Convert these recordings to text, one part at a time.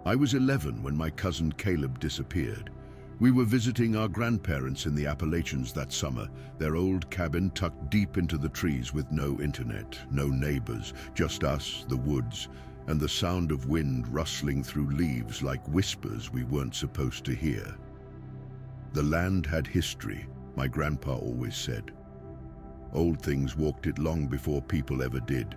I was 11 when my cousin Caleb disappeared. We were visiting our grandparents in the Appalachians that summer, their old cabin tucked deep into the trees with no internet, no neighbors, just us, the woods, and the sound of wind rustling through leaves like whispers we weren't supposed to hear. The land had history, my grandpa always said. Old things walked it long before people ever did,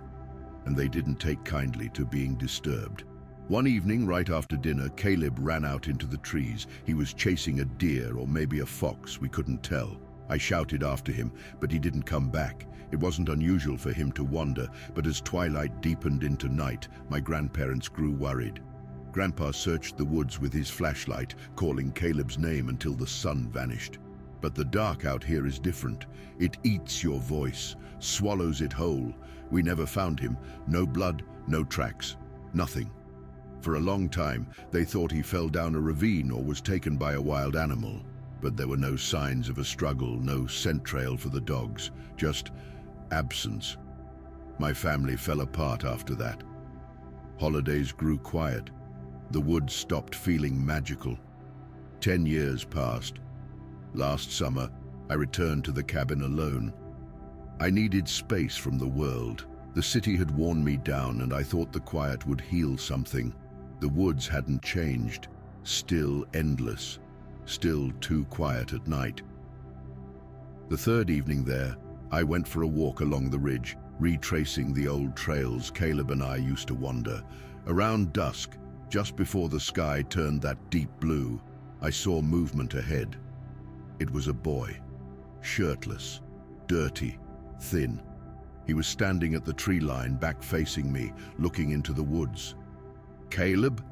and they didn't take kindly to being disturbed. One evening, right after dinner, Caleb ran out into the trees. He was chasing a deer or maybe a fox, we couldn't tell. I shouted after him, but he didn't come back. It wasn't unusual for him to wander, but as twilight deepened into night, my grandparents grew worried. Grandpa searched the woods with his flashlight, calling Caleb's name until the sun vanished. But the dark out here is different. It eats your voice, swallows it whole. We never found him. No blood, no tracks, nothing. For a long time, they thought he fell down a ravine or was taken by a wild animal. But there were no signs of a struggle, no scent trail for the dogs, just absence. My family fell apart after that. Holidays grew quiet. The woods stopped feeling magical. 10 years passed. Last summer, I returned to the cabin alone. I needed space from the world. The city had worn me down, and I thought the quiet would heal something. The woods hadn't changed, still endless, still too quiet at night. The third evening there, I went for a walk along the ridge, retracing the old trails Caleb and I used to wander. Around dusk, just before the sky turned that deep blue, I saw movement ahead. It was a boy, shirtless, dirty, thin. He was standing at the tree line, back facing me, looking into the woods. "Caleb?"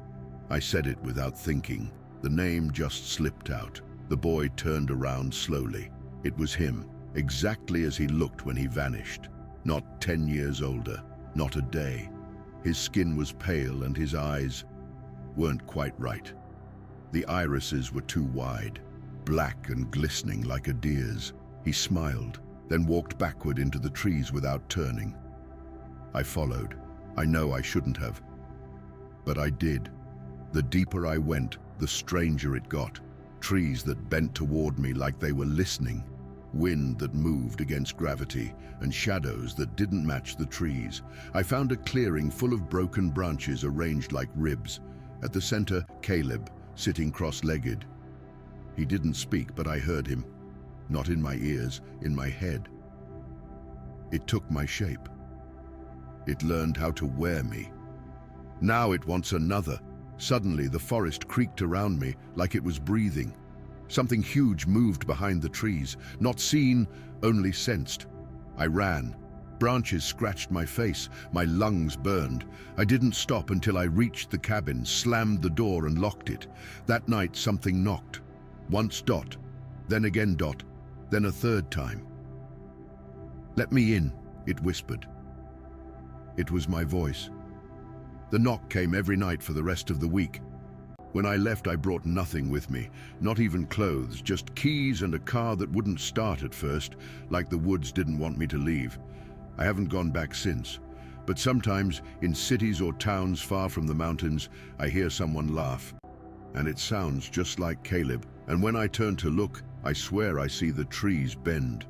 I said it without thinking. The name just slipped out. The boy turned around slowly. It was him, exactly as he looked when he vanished. Not 10 years older, not a day. His skin was pale and his eyes weren't quite right. The irises were too wide, black and glistening like a deer's. He smiled, then walked backward into the trees without turning. I followed. I know I shouldn't have, but I did. The deeper I went, the stranger it got. Trees that bent toward me like they were listening, wind that moved against gravity, and shadows that didn't match the trees. I found a clearing full of broken branches arranged like ribs. At the center, Caleb, sitting cross-legged. He didn't speak, but I heard him. Not in my ears, in my head. It took my shape. It learned how to wear me. Now it wants another. Suddenly, the forest creaked around me like it was breathing. Something huge moved behind the trees, not seen, only sensed. I ran. Branches scratched my face, my lungs burned. I didn't stop until I reached the cabin, slammed the door and locked it. That night, something knocked. Once Dot, then again Dot, then a third time. "Let me in," it whispered. It was my voice. The knock came every night for the rest of the week. When I left, I brought nothing with me, not even clothes, just keys and a car that wouldn't start at first, like the woods didn't want me to leave. I haven't gone back since, but sometimes in cities or towns far from the mountains, I hear someone laugh, and it sounds just like Caleb. And when I turn to look, I swear I see the trees bend.